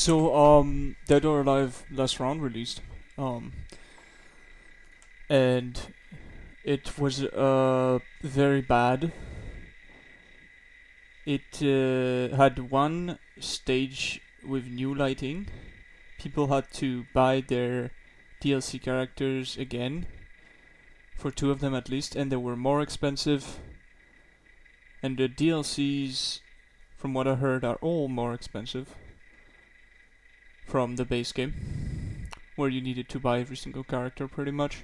So, Dead or Alive last round released, um, and it was very bad. It had one stage with new lighting. People had to buy their DLC characters again, for two of them at least, and they were more expensive. And the DLCs, from what I heard, are all more expensive from the base game, where you needed to buy every single character pretty much.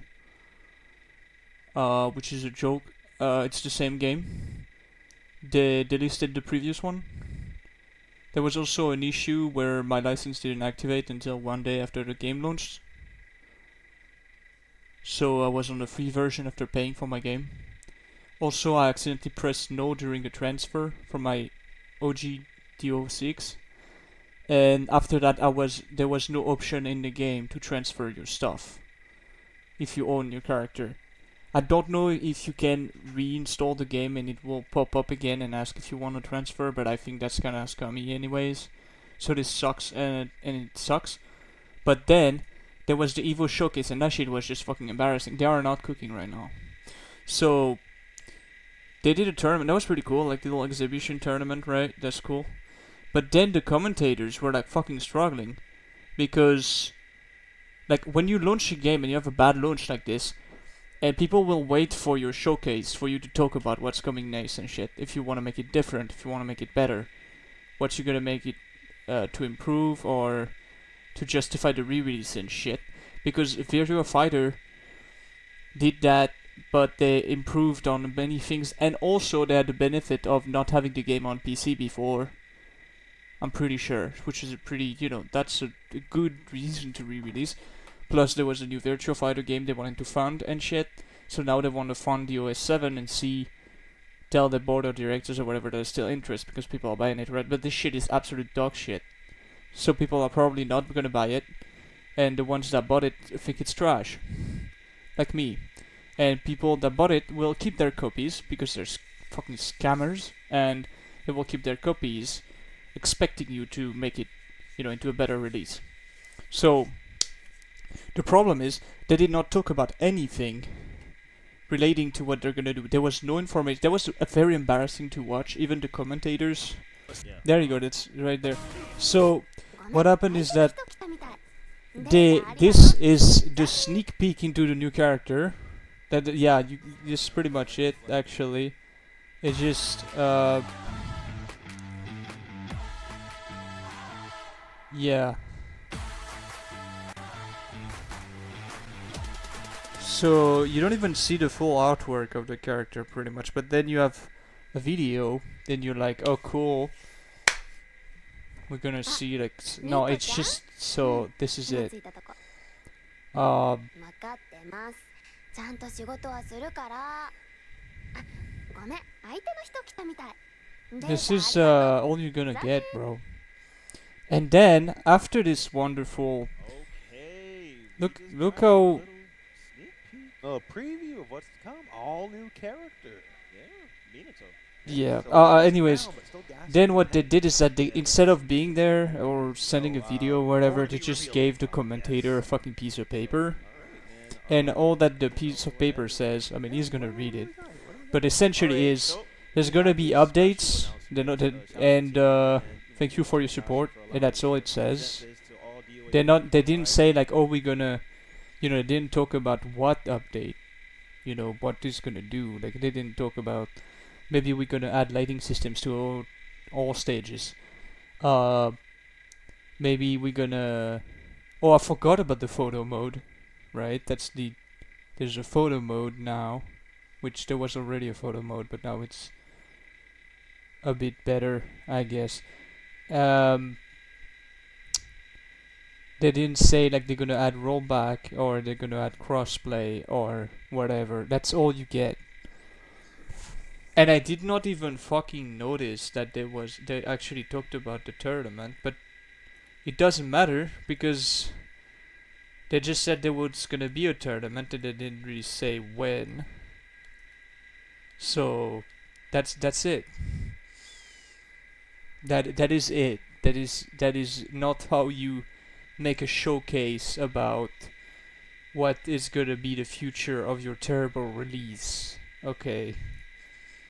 Which is a joke. It's the same game. They delisted the previous one. There was also an issue where my license didn't activate until one day after the game launched. So I was on a free version after paying for my game. Also, I accidentally pressed no during the transfer from my OG DO6. And after that, there was no option in the game to transfer your stuff if you own your character. I don't know if you can reinstall the game and it will pop up again and ask if you want to transfer, but I think that's kinda scummy anyways. So this sucks, and it sucks. But then, there was the EVO Showcase, and that shit was just fucking embarrassing. They are not cooking right now. So, they did a tournament, that was pretty cool, like the little exhibition tournament, right? That's cool. But then the commentators were like fucking struggling. Because, like, when you launch a game and you have a bad launch like this, and people will wait for your showcase for you to talk about what's coming next and shit. If you want to make it different, if you want to make it better, what you gonna make it to improve or to justify the re-release and shit. Because Virtua Fighter did that, but they improved on many things, and also they had the benefit of not having the game on PC before. I'm pretty sure, which is a pretty, that's a good reason to re-release. Plus, there was a new Virtua Fighter game they wanted to fund and shit. So now they want to fund the OS 7 and tell the board of directors or whatever there's still interest because people are buying it, right? But this shit is absolute dog shit. So people are probably not gonna buy it, and the ones that bought it think it's trash, like me. And people that bought it will keep their copies because they're fucking scammers, and they will keep their copies, expecting you to make it, into a better release. So the problem is they did not talk about anything relating to what they're gonna do. There was no information. That was very embarrassing to watch. Even the commentators. Yeah. There you go. That's right there. So what happened is that this is the sneak peek into the new character. This is pretty much it. Actually, it's just yeah. So you don't even see the full artwork of the character pretty much, but then you have a video, then you're like, oh cool. We're gonna see like no, it's just so this is it. This is all you're gonna get, bro. And then after this wonderful Okay. look how Sneak peek. A preview of what's to come. All new character. Yeah, Minato. yeah. So less Anyways, down, but still gas then in what they head. did is that they instead of being there or sending a So, video or whatever, more to they be just revealed gave to the come, commentator a yes. fucking piece of paper. Alright, And all that the piece of paper says, I mean, he's gonna read it, but essentially Alright, is so there's we gonna have be a special updates, announcement. and thank you for your support, and that's all it says. They didn't say like, oh, we're gonna, they didn't talk about what update, what it's gonna do. Like they didn't talk about maybe we're gonna add lighting systems to all stages. Uh, maybe we're gonna. Oh, I forgot about the photo mode, right? There's a photo mode now, which there was already a photo mode, but now it's a bit better, I guess. Um, they didn't say like they're gonna add rollback or they're gonna add crossplay or whatever. That's all you get. And I did not even fucking notice that they actually talked about the tournament, but it doesn't matter because they just said there was gonna be a tournament and they didn't really say when. So that's it. That is it. that is not how you make a showcase about what is gonna be the future of your terrible release. Okay.